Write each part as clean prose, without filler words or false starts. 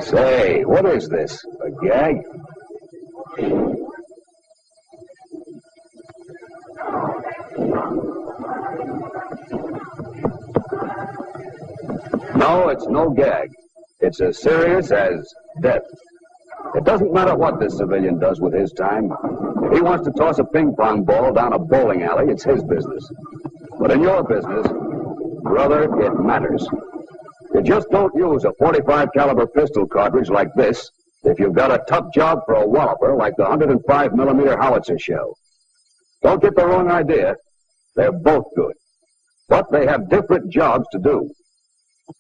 Say, what is this? A gag? No, it's no gag. It's as serious as death. It doesn't matter what this civilian does with his time. If he wants to toss a ping pong ball down a bowling alley, it's his business. But in your business, brother, it matters. You just don't use a .45 caliber pistol cartridge like this if you've got a tough job for a walloper like the 105 millimeter howitzer shell. Don't get the wrong idea. They're both good. But they have different jobs to do.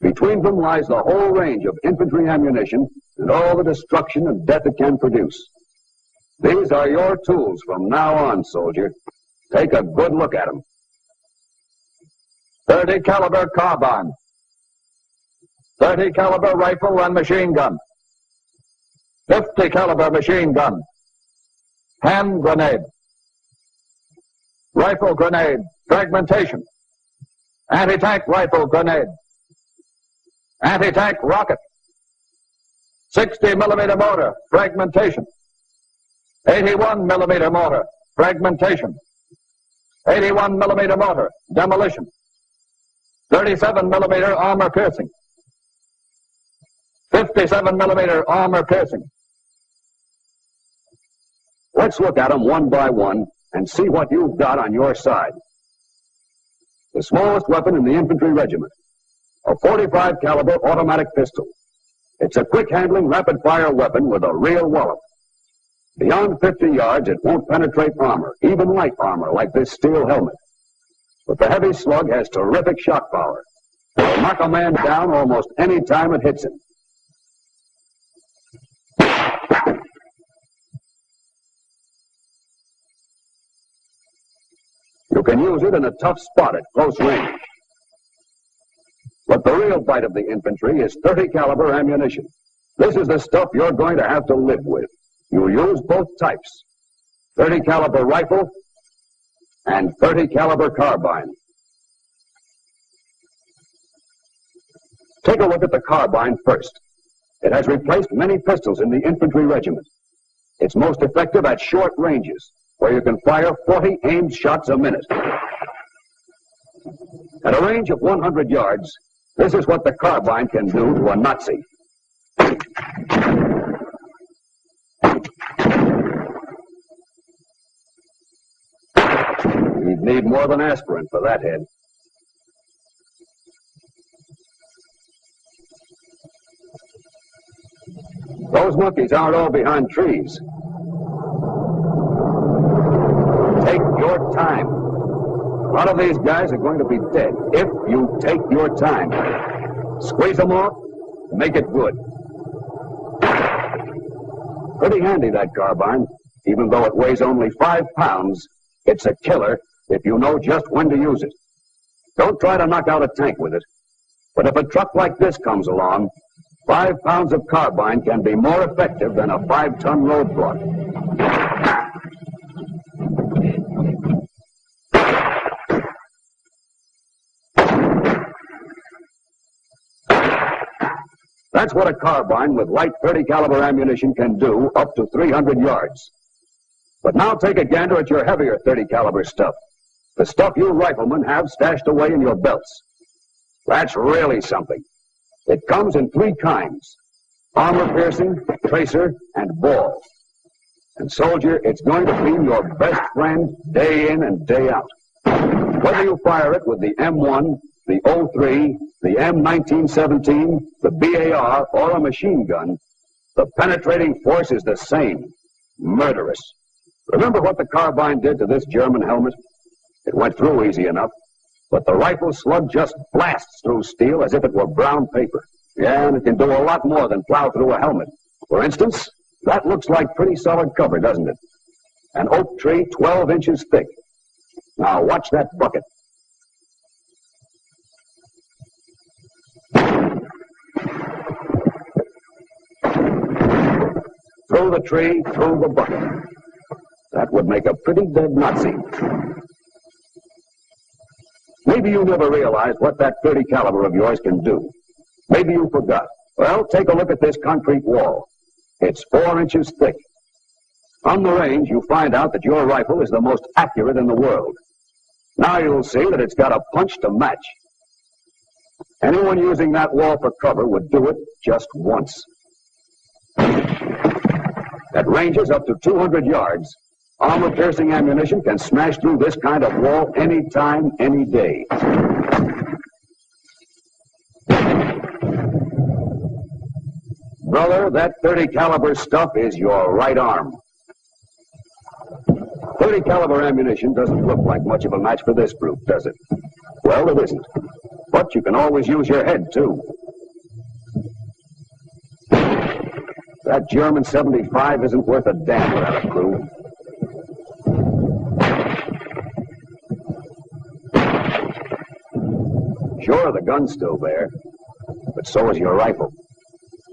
Between them lies the whole range of infantry ammunition and all the destruction and death it can produce. These are your tools from now on, soldier. Take a good look at them. 30 caliber carbine. 30 caliber rifle and machine gun. 50 caliber machine gun. Hand grenade. Rifle grenade. Fragmentation. Anti-tank rifle grenade. Anti-tank rocket. 60 millimeter mortar. Fragmentation. 81 millimeter mortar. Fragmentation. 81 millimeter mortar. Demolition. 37 millimeter armor piercing. 57 millimeter armor piercing. Let's look at them one by one and see what you've got on your side. The smallest weapon in the infantry regiment, a .45 caliber automatic pistol. It's a quick-handling, rapid-fire weapon with a real wallop. Beyond 50 yards, it won't penetrate armor, even light armor like this steel helmet. But the heavy slug has terrific shock power. It'll knock a man down almost any time it hits him. You can use it in a tough spot at close range. But the real bite of the infantry is 30 caliber ammunition. This is the stuff you're going to have to live with. You'll use both types, 30 caliber rifle and 30 caliber carbine. Take a look at the carbine first. It has replaced many pistols in the infantry regiment. It's most effective at short ranges, where you can fire 40 aimed shots a minute. At a range of 100 yards, this is what the carbine can do to a Nazi. You'd need more than aspirin for that head. Those monkeys aren't all behind trees. Take your time. A lot of these guys are going to be dead if you take your time. Squeeze them off, make it good. Pretty handy, that carbine. Even though it weighs only 5 pounds, it's a killer if you know just when to use it. Don't try to knock out a tank with it. But if a truck like this comes along, 5 pounds of carbine can be more effective than a 5-ton roadblock. That's what a carbine with light 30 caliber ammunition can do up to 300 yards. But now take a gander at your heavier 30 caliber stuff. The stuff you riflemen have stashed away in your belts. That's really something. It comes in 3 kinds: armor piercing, tracer, and ball. And soldier, it's going to be your best friend day in and day out. Whether you fire it with the M1, the 03, the M1917, the BAR, or a machine gun, the penetrating force is the same: murderous. Remember what the carbine did to this German helmet? It went through easy enough, but the rifle slug just blasts through steel as if it were brown paper. Yeah, and it can do a lot more than plow through a helmet. For instance, that looks like pretty solid cover, doesn't it? An oak tree 12 inches thick. Now watch that bucket. Through the tree, through the bucket. That would make a pretty dead Nazi. Maybe you never realized what that 30 caliber of yours can do. Maybe you forgot, Well, take a look at this concrete wall. It's 4 inches thick. On the range, you find out that your rifle is the most accurate in the world. Now you'll see that it's got a punch to match. Anyone using that wall for cover would do it just once. At ranges up to 200 yards, armor-piercing ammunition can smash through this kind of wall any time, any day. Brother, that 30 caliber stuff is your right arm. 30 caliber ammunition doesn't look like much of a match for this brute, does it? Well, it isn't. But you can always use your head, too. That German 75 isn't worth a damn without a crew. Sure, the gun's still there, but so is your rifle.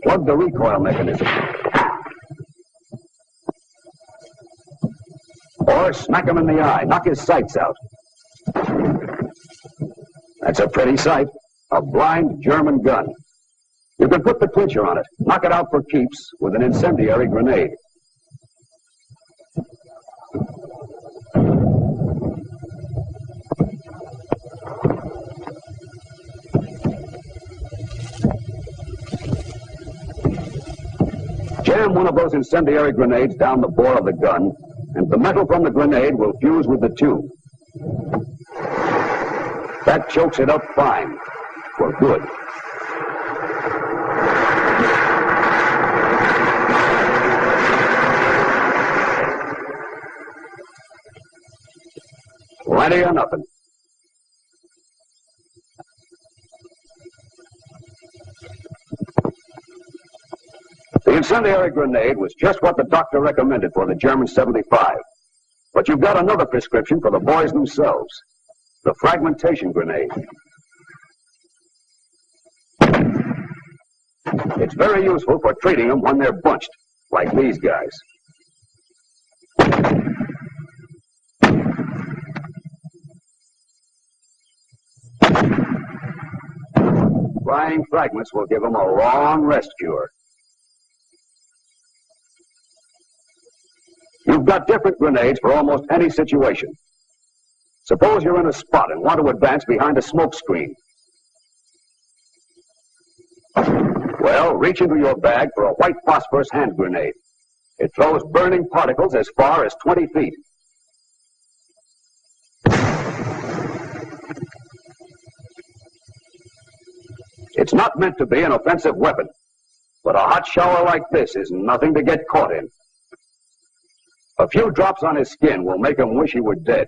Plug the recoil mechanism. Or smack him in the eye, knock his sights out. That's a pretty sight, a blind German gun. You can put the clincher on it, knock it out for keeps with an incendiary grenade. Jam one of those incendiary grenades down the bore of the gun, and the metal from the grenade will fuse with the tube. That chokes it up fine, for good. Plenty or nothing. The incendiary grenade was just what the doctor recommended for the German 75. But you've got another prescription for the boys themselves. The fragmentation grenade. It's very useful for treating them when they're bunched, like these guys. Flying fragments will give them a long rest cure. You've got different grenades for almost any situation. Suppose you're in a spot and want to advance behind a smoke screen. Well, reach into your bag for a white phosphorus hand grenade. It throws burning particles as far as 20 feet. It's not meant to be an offensive weapon, but a hot shower like this is nothing to get caught in. A few drops on his skin will make him wish he were dead.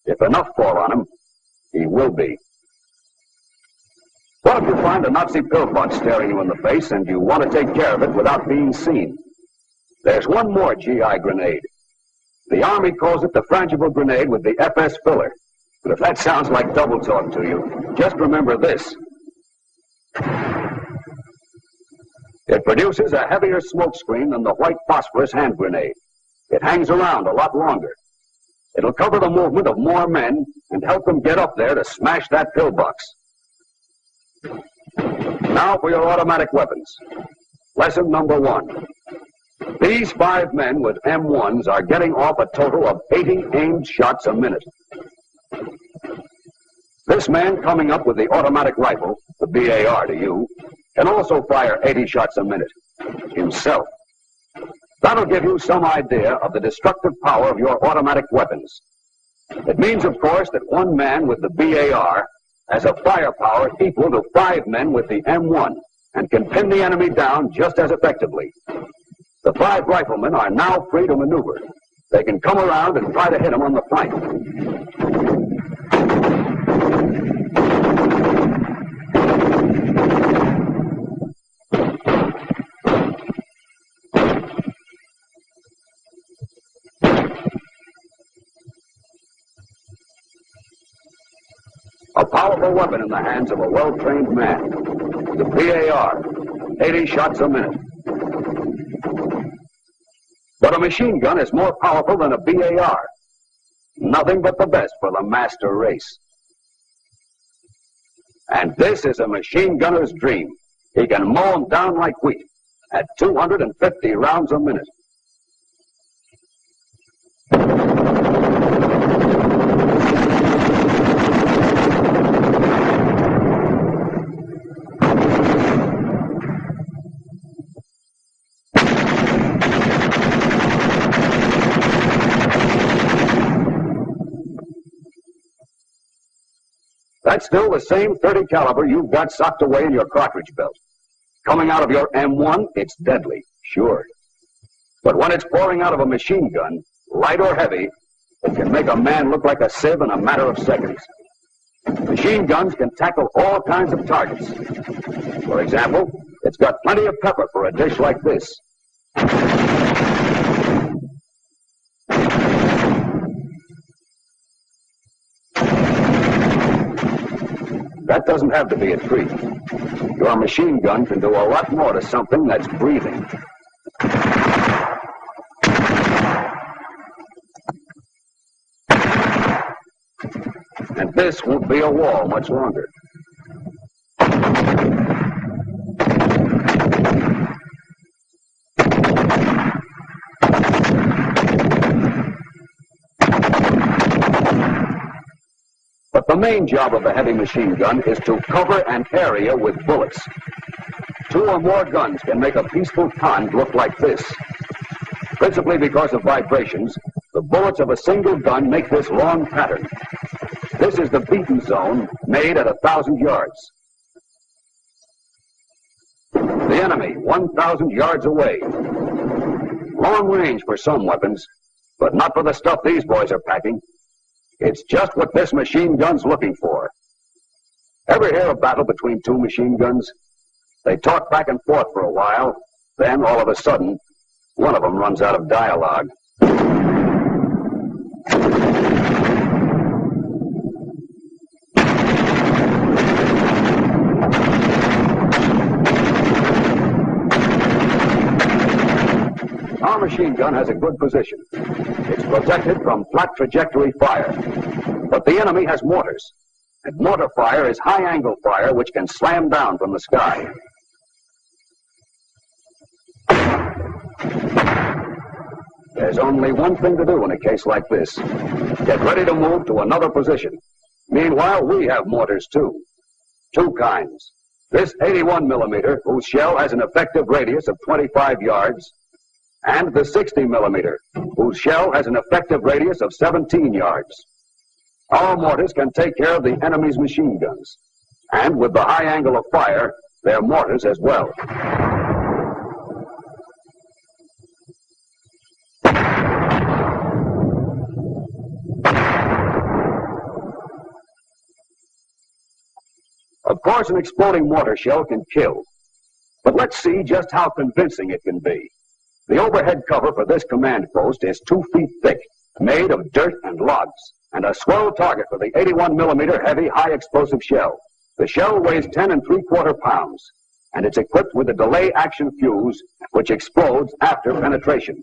If enough fall on him, he will be. What if you find a Nazi pillbox staring you in the face and you want to take care of it without being seen? There's one more GI grenade. The Army calls it the frangible grenade with the FS filler. But if that sounds like double talk to you, just remember this. It produces a heavier smoke screen than the white phosphorus hand grenade. It hangs around a lot longer. It'll cover the movement of more men and help them get up there to smash that pillbox. Now for your automatic weapons. Lesson number 1. These 5 men with M1s are getting off a total of 80 aimed shots a minute. This man coming up with the automatic rifle, the BAR to you, can also fire 80 shots a minute, himself. That'll give you some idea of the destructive power of your automatic weapons. It means, of course, that one man with the BAR has a firepower equal to 5 men with the M1 and can pin the enemy down just as effectively. The 5 riflemen are now free to maneuver. They can come around and try to hit him on the flank. A powerful weapon in the hands of a well-trained man. The BAR, 80 shots a minute. But a machine gun is more powerful than a BAR. Nothing but the best for the master race. And this is a machine gunner's dream. He can mow them down like wheat at 250 rounds a minute. That's still the same .30 caliber you've got socked away in your cartridge belt. Coming out of your M1, it's deadly, sure. But when it's pouring out of a machine gun, light or heavy, it can make a man look like a sieve in a matter of seconds. Machine guns can tackle all kinds of targets. For example, it's got plenty of pepper for a dish like this. That doesn't have to be a treat. Your machine gun can do a lot more to something that's breathing. And this won't be a wall much longer. But the main job of a heavy machine gun is to cover an area with bullets. 2 or more guns can make a peaceful pond look like this. Principally because of vibrations, the bullets of a single gun make this long pattern. This is the beaten zone made at 1,000 yards. The enemy 1,000 yards away. Long range for some weapons, but not for the stuff these boys are packing. It's just what this machine gun's looking for. Ever hear a battle between 2 machine guns? They talk back and forth for a while, then all of a sudden, one of them runs out of dialogue. Our machine gun has a good position. It's protected from flat trajectory fire. But the enemy has mortars. And mortar fire is high-angle fire which can slam down from the sky. There's only one thing to do in a case like this. Get ready to move to another position. Meanwhile, we have mortars too. 2 kinds. This 81 millimeter, whose shell has an effective radius of 25 yards, and the 60 millimeter, whose shell has an effective radius of 17 yards. Our mortars can take care of the enemy's machine guns, and with the high angle of fire, their mortars as well. Of course, an exploding mortar shell can kill, but let's see just how convincing it can be. The overhead cover for this command post is 2 feet thick, made of dirt and logs, and a swell target for the 81 millimeter heavy high explosive shell. The shell weighs 10 3/4 pounds, and it's equipped with a delay action fuse which explodes after penetration.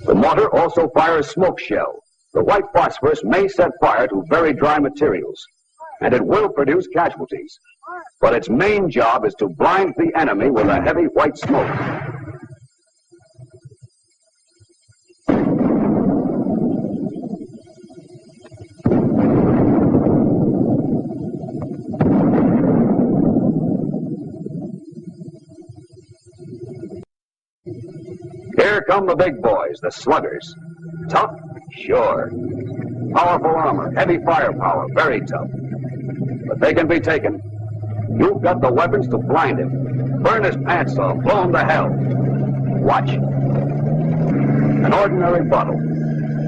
The mortar also fires smoke shell. The white phosphorus may set fire to very dry materials, and it will produce casualties. But its main job is to blind the enemy with a heavy white smoke. Here come the big boys, the sluggers. Tough? Sure. Powerful armor, heavy firepower, very tough. But they can be taken. You've got the weapons to blind him. Burn his pants off, blow him to hell. Watch. An ordinary bottle.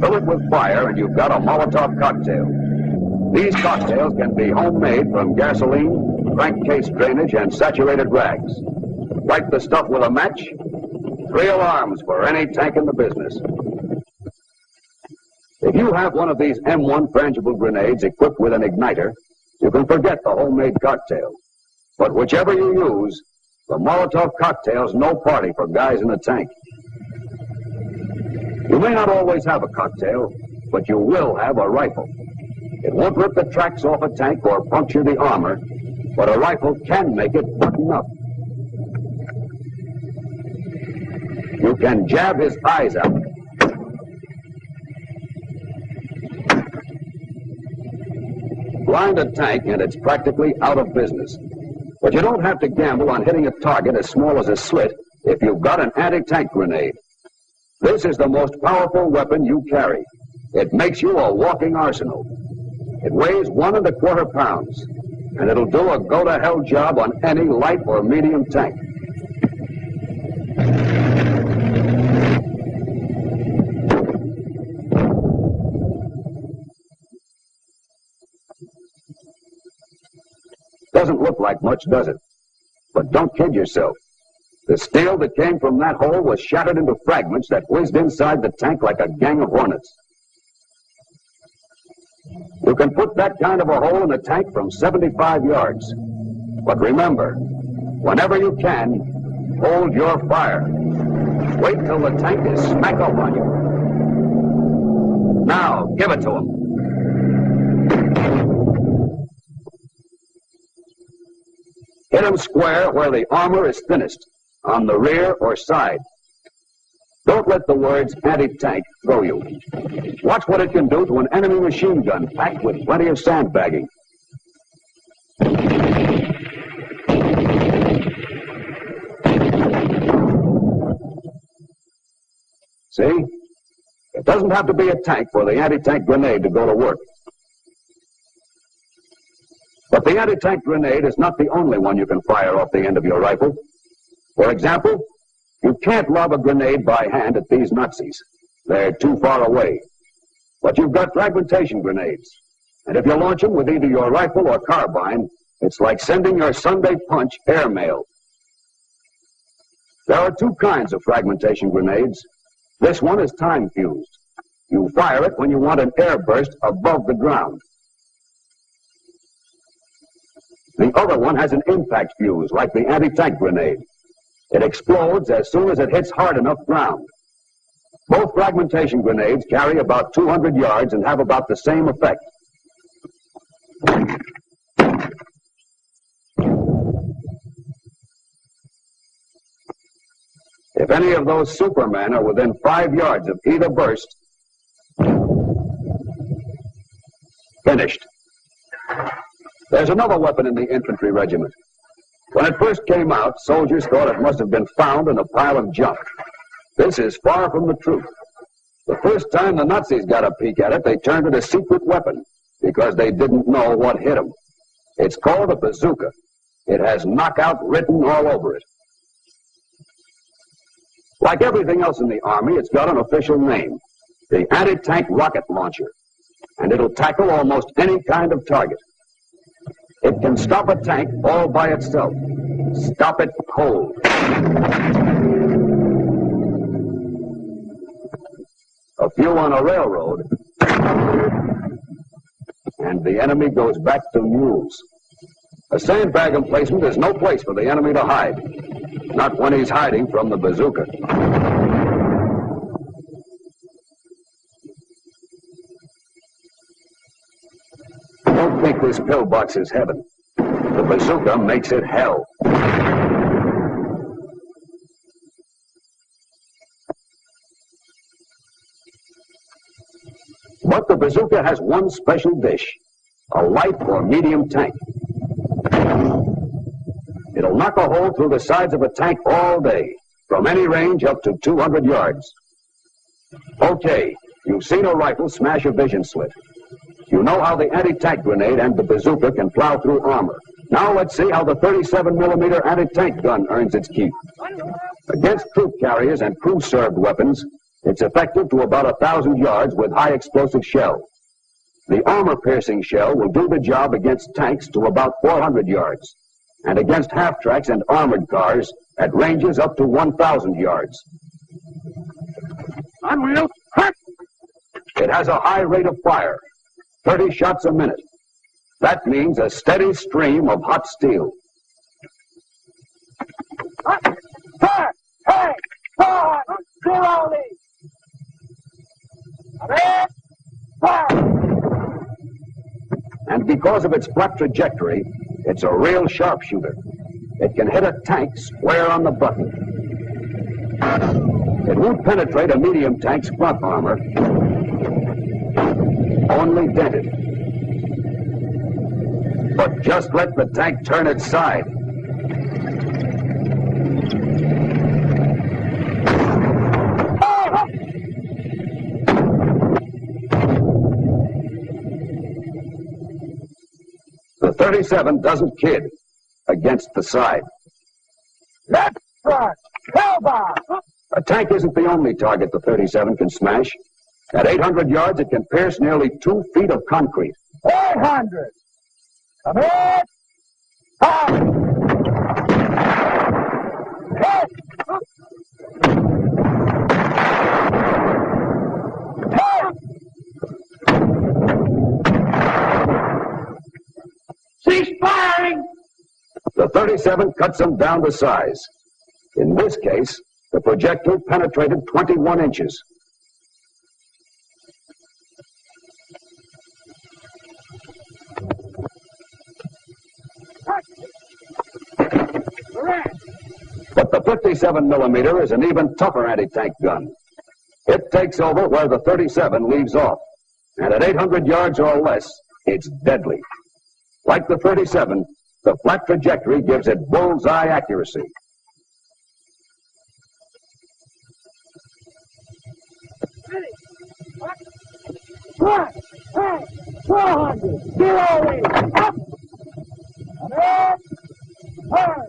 Fill it with fire and you've got a Molotov cocktail. These cocktails can be homemade from gasoline, crankcase drainage, and saturated rags. Light the stuff with a match. 3 alarms for any tank in the business. If you have one of these M1 frangible grenades equipped with an igniter, You can forget the homemade cocktail. But whichever you use, the Molotov cocktail's no party for guys in a tank. You may not always have a cocktail, but you will have a rifle. It won't rip the tracks off a tank or puncture the armor, but a rifle can make it button up. You can jab his eyes out. Blind a tank and it's practically out of business. But you don't have to gamble on hitting a target as small as a slit if you've got an anti-tank grenade. This is the most powerful weapon you carry. It makes you a walking arsenal. It weighs 1 1/4 pounds, and it'll do a go-to-hell job on any light or medium tank. Doesn't look like much, does it? But don't kid yourself. The steel that came from that hole was shattered into fragments that whizzed inside the tank like a gang of hornets. You can put that kind of a hole in a tank from 75 yards. But remember, whenever you can, hold your fire. Wait till the tank is smack up on you. Now, give it to him. Hit him square where the armor is thinnest, on the rear or side. Don't let the words anti-tank throw you. Watch what it can do to an enemy machine gun packed with plenty of sandbagging. See? It doesn't have to be a tank for the anti-tank grenade to go to work. But the anti-tank grenade is not the only one you can fire off the end of your rifle. For example, you can't lob a grenade by hand at these Nazis. They're too far away. But you've got fragmentation grenades. And if you launch them with either your rifle or carbine, it's like sending your Sunday punch airmail. There are 2 kinds of fragmentation grenades. This one is time-fused. You fire it when you want an airburst above the ground. The other one has an impact fuse, like the anti-tank grenade. It explodes as soon as it hits hard enough ground. Both fragmentation grenades carry about 200 yards and have about the same effect. If any of those supermen are within 5 yards of either burst, finished. There's another weapon in the infantry regiment. When it first came out, soldiers thought it must have been found in a pile of junk. This is far from the truth. The first time the Nazis got a peek at it, they turned it a secret weapon because they didn't know what hit them. It's called a bazooka. It has knockout written all over it. Like everything else in the Army, it's got an official name, the anti-tank rocket launcher, and it'll tackle almost any kind of target. It can stop a tank all by itself. Stop it cold. A few on a railroad, and the enemy goes back to mules. A sandbag emplacement is no place for the enemy to hide. Not when he's hiding from the bazooka. Don't think this pillbox is heaven. The bazooka makes it hell. But the bazooka has one special dish, a light or medium tank. It'll knock a hole through the sides of a tank all day, from any range up to 200 yards. Okay, you've seen a rifle smash a vision slit. You know how the anti-tank grenade and the bazooka can plow through armor. Now let's see how the 37mm anti-tank gun earns its keep. Against troop carriers and crew-served weapons, it's effective to about 1,000 yards with high explosive shell. The armor-piercing shell will do the job against tanks to about 400 yards, and against half-tracks and armored cars at ranges up to 1,000 yards. It has a high rate of fire, 30 shots a minute. That means a steady stream of hot steel. Fire! Hey! Fire! Zero lead! Red! Fire! And because of its flat trajectory, it's a real sharpshooter. It can hit a tank square on the button. It won't penetrate a medium tank's front armor, only dent it. But just let the tank turn its side. The 37 doesn't kid against the side. Left front! Hellbound! A tank isn't the only target the 37 can smash. At 800 yards, it can pierce nearly 2 feet of concrete. 800! Come in! Fire! Hit! Hit! Cease firing! The 37 cuts them down to size. In this case, the projectile penetrated 21 inches. But the 57 millimeter is an even tougher anti-tank gun. It takes over where the 37 leaves off. And at 800 yards or less, it's deadly. Like the 37, the flat trajectory gives it bullseye accuracy. One, 400, zero lead, up, red, turn.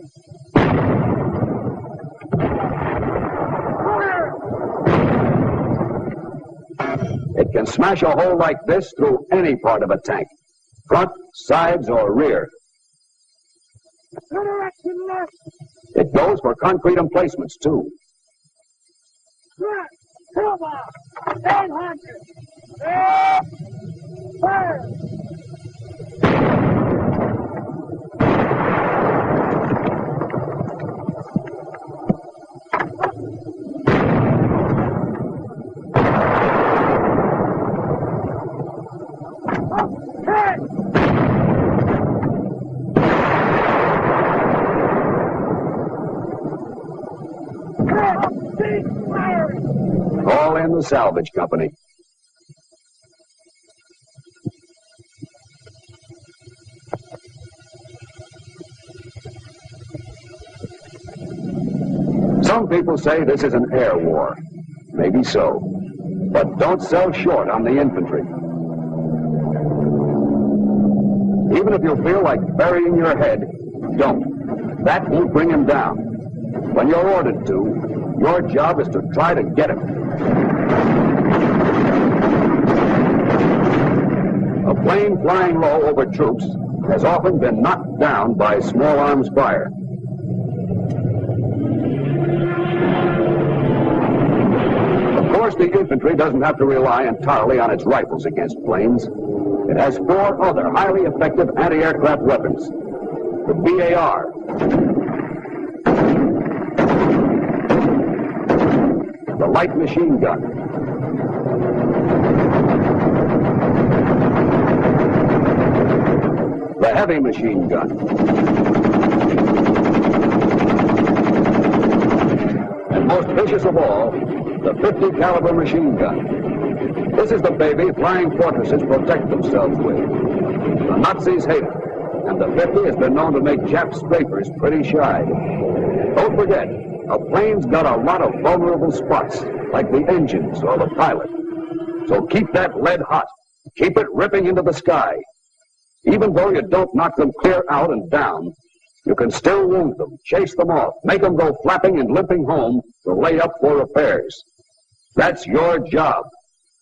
It can smash a hole like this through any part of a tank, front, sides, or rear. Direction left, It goes for concrete emplacements, too. right, silver, 800, red, turn. Call in the salvage company. Some people say this is an air war. Maybe so. But don't sell short on the infantry. Even if you feel like burying your head, don't. That won't bring him down. When you're ordered to, your job is to try to get him. A plane flying low over troops has often been knocked down by small arms fire. Of course, the infantry doesn't have to rely entirely on its rifles against planes. It has 4 other highly effective anti-aircraft weapons. The BAR, the light machine gun, the heavy machine gun, and most vicious of all, the 50 caliber machine gun. This is the baby flying fortresses protect themselves with. The Nazis hate it, and the 50 has been known to make Jap strafers pretty shy. Don't forget, a plane's got a lot of vulnerable spots, like the engines or the pilot. So keep that lead hot. Keep it ripping into the sky. Even though you don't knock them clear out and down, you can still wound them, chase them off, make them go flapping and limping home to lay up for repairs. That's your job.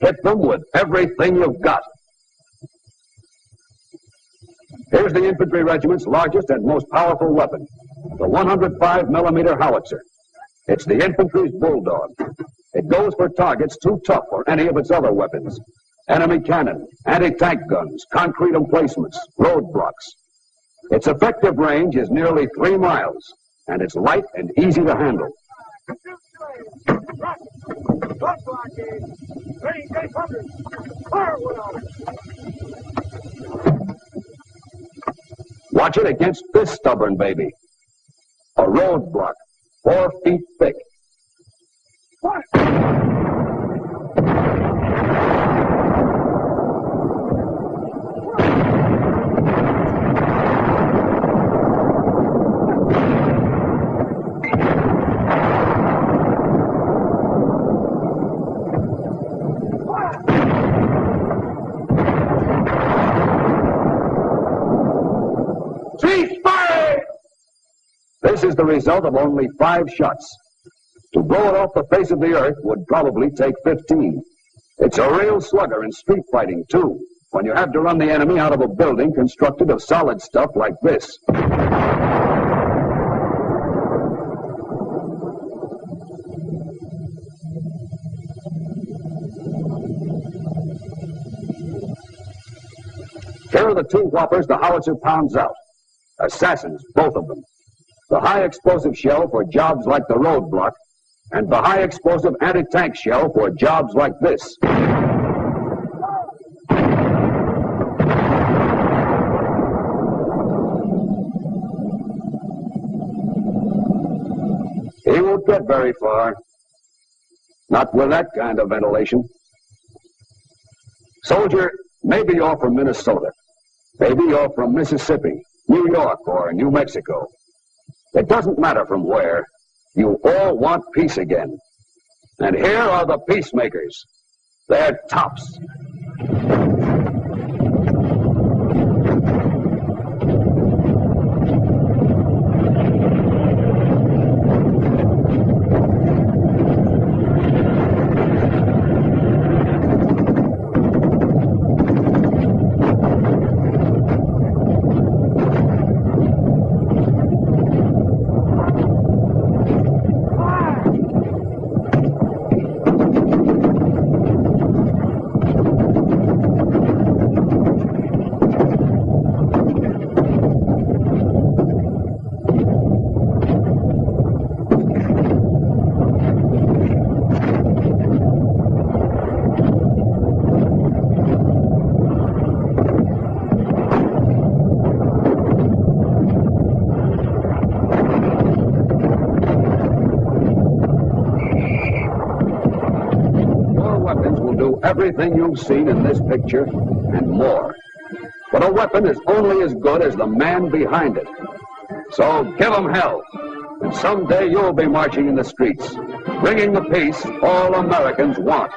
Hit them with everything you've got. Here's the infantry regiment's largest and most powerful weapon, the 105 millimeter howitzer. It's the infantry's bulldog. It goes for targets too tough for any of its other weapons. Enemy cannon, anti-tank guns, concrete emplacements, roadblocks. Its effective range is nearly 3 miles, and it's light and easy to handle. Watch it against this stubborn baby. A roadblock, 4 feet thick. This is the result of only 5 shots. To blow it off the face of the earth would probably take 15. It's a real slugger in street fighting, too, when you have to run the enemy out of a building constructed of solid stuff like this. Here are the 2 whoppers the howitzer pounds out. Assassins, both of them. The high-explosive shell for jobs like the roadblock, and the high-explosive anti-tank shell for jobs like this. He won't get very far. Not with that kind of ventilation. Soldier, maybe you're from Minnesota. Maybe you're from Mississippi, New York, or New Mexico. It doesn't matter from where. You all want peace again. And here are the peacemakers. They're tops. Everything you've seen in this picture and more. But a weapon is only as good as the man behind it. So give 'em hell, and someday you'll be marching in the streets, bringing the peace all Americans want.